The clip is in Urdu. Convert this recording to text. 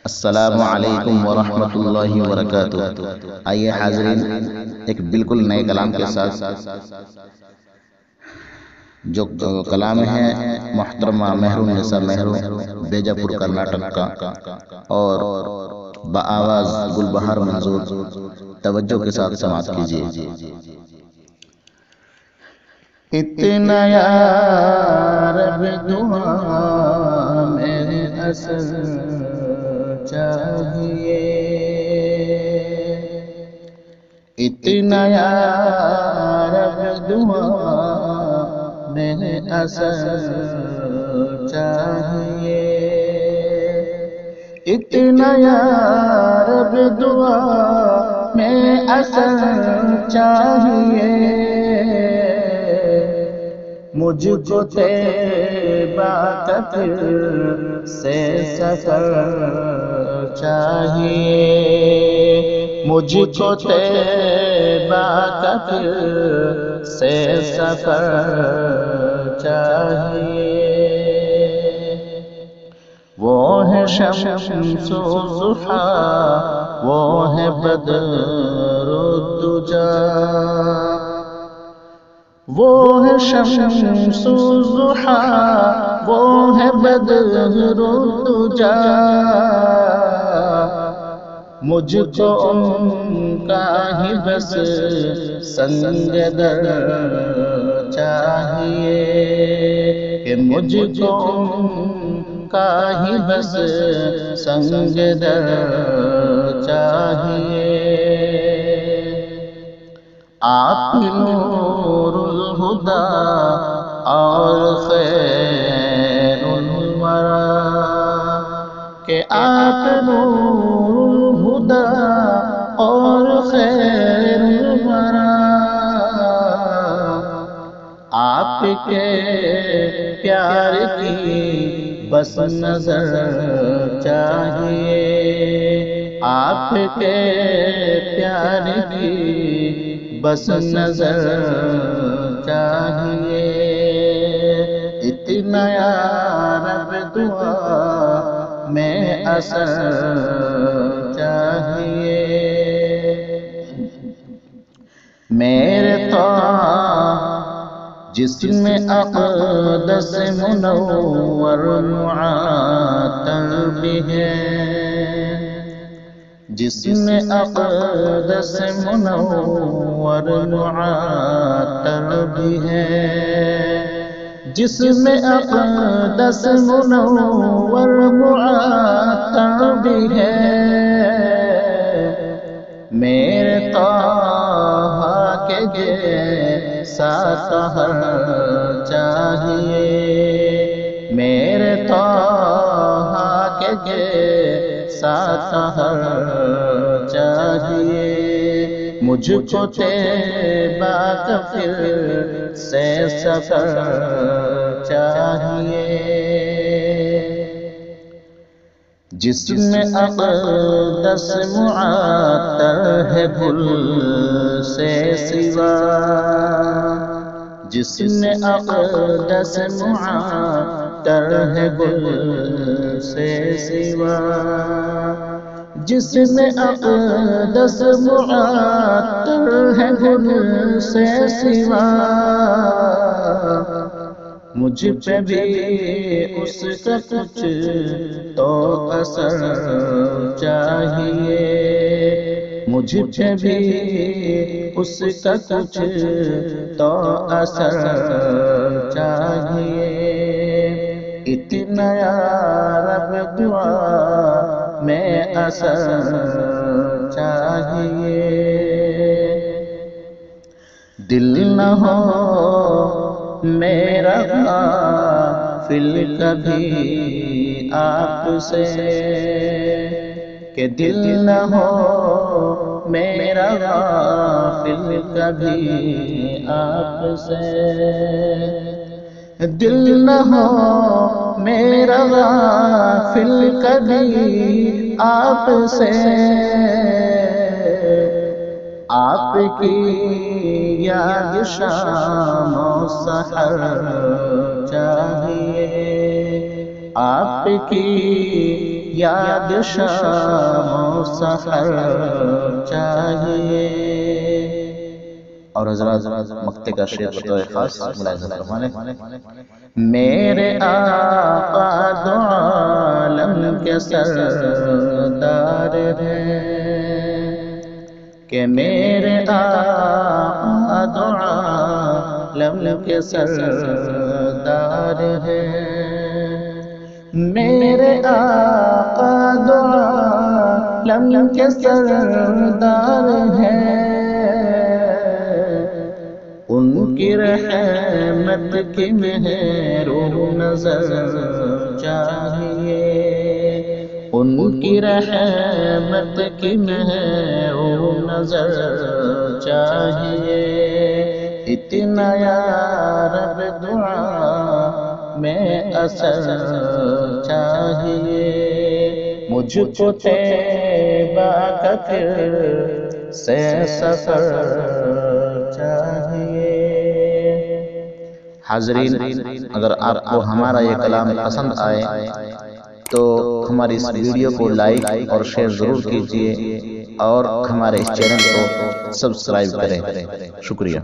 السلام علیکم ورحمۃ اللہ وبرکاتہ۔ آئیے حاضرین، ایک بالکل نئے کلام کے ساتھ، جو کلام ہے محترمہ مہر النساء مہر بیجا پور کرناٹک کا، اور بآواز گلبہار منظور، توجہ کے ساتھ سماعت کیجیے۔ اتنا یا رب دعا میرے اصل چاہیے، اتنا یا رب دعا میرے اصل چاہیے، اتنا یا رب دعا میں اصل چاہیے، مجھ کو طیبہ قطر سے سفر چاہیے، مجھ کو طیبہ قطر سے سفر چاہیے، وہ ہے شمس و ضحیٰ، وہ ہے بدر الدجا، وہ ہے شمس و ضحیٰ، وہ ہے بدر الدجا، مجھ کو ان کا ہی بس سنگ در چاہیے، کہ مجھ کو ان کا ہی بس سنگ در چاہیے، آپ نور الہدیٰ اور خیر الورا، کہ آپ نور الہدیٰ اور خیر الورا، آپ کے پیار کی بس نظر چاہیے، آپ کے پیار کی بس نظر چاہیے، اتنا یا رب دعا میں اثر چاہیے، میرے طاعہ جسم اقدس منور معطر بھی ہے، جسم اقدس منور معطر بھی ہے، جسم اقدس منور معطر بھی ہے، میرے طاہا کے جیسا طہر چاہیے، میرے طاہا کے جیسا طہر چاہیے، مجھ کو طیبہ قطر سے سفر چاہیے، جسم اقدس معطر ہے گل سے سوا، جسم اقدس معطر ہے گل سے سوا، جسم اقدس معطر ہے گل سے سوا، مجھ پہ بھی اس کا کچھ تو اثر چاہیے، مجھ پہ بھی اس کا کچھ تو اثر چاہیے، اتنا یا رب دعا میں اثر چاہیے، دل نہ ہو میرا غافل کبھی آپ سے، کہ دل نہ ہو میرا غافل کبھی آپ سے، دل نہ ہو میرا غافل کبھی آپ سے، آپ کی یاد شام و سحر چاہیے، آپ کی یاد شام و سحر چاہیے۔ اور حضرات مقطع کا شعر بطور خاص ملاحظہ فرمانے، میرے آقا دو عالم کے سردار ہیں، کہ میرے آقا دو عالم کے سردار ہیں، میرے آقا دو عالم کے سردار ہیں، ان کی رحمت کی مہر و نظر چاہیے، ان کی رحمت کی مہر و نظر چاہیے، اتنا یا رب دعا میں اثر چاہیے، مجھ کو طیبہ کا پھر سے سفر چاہیے۔ حاضرین، اگر آپ کو ہمارا یہ کلام پسند آئے تو ہماری اس ویڈیو کو لائک اور شیئر ضرور کیجیے، اور ہمارے اس چینل کو سبسکرائب کریں۔ شکریہ۔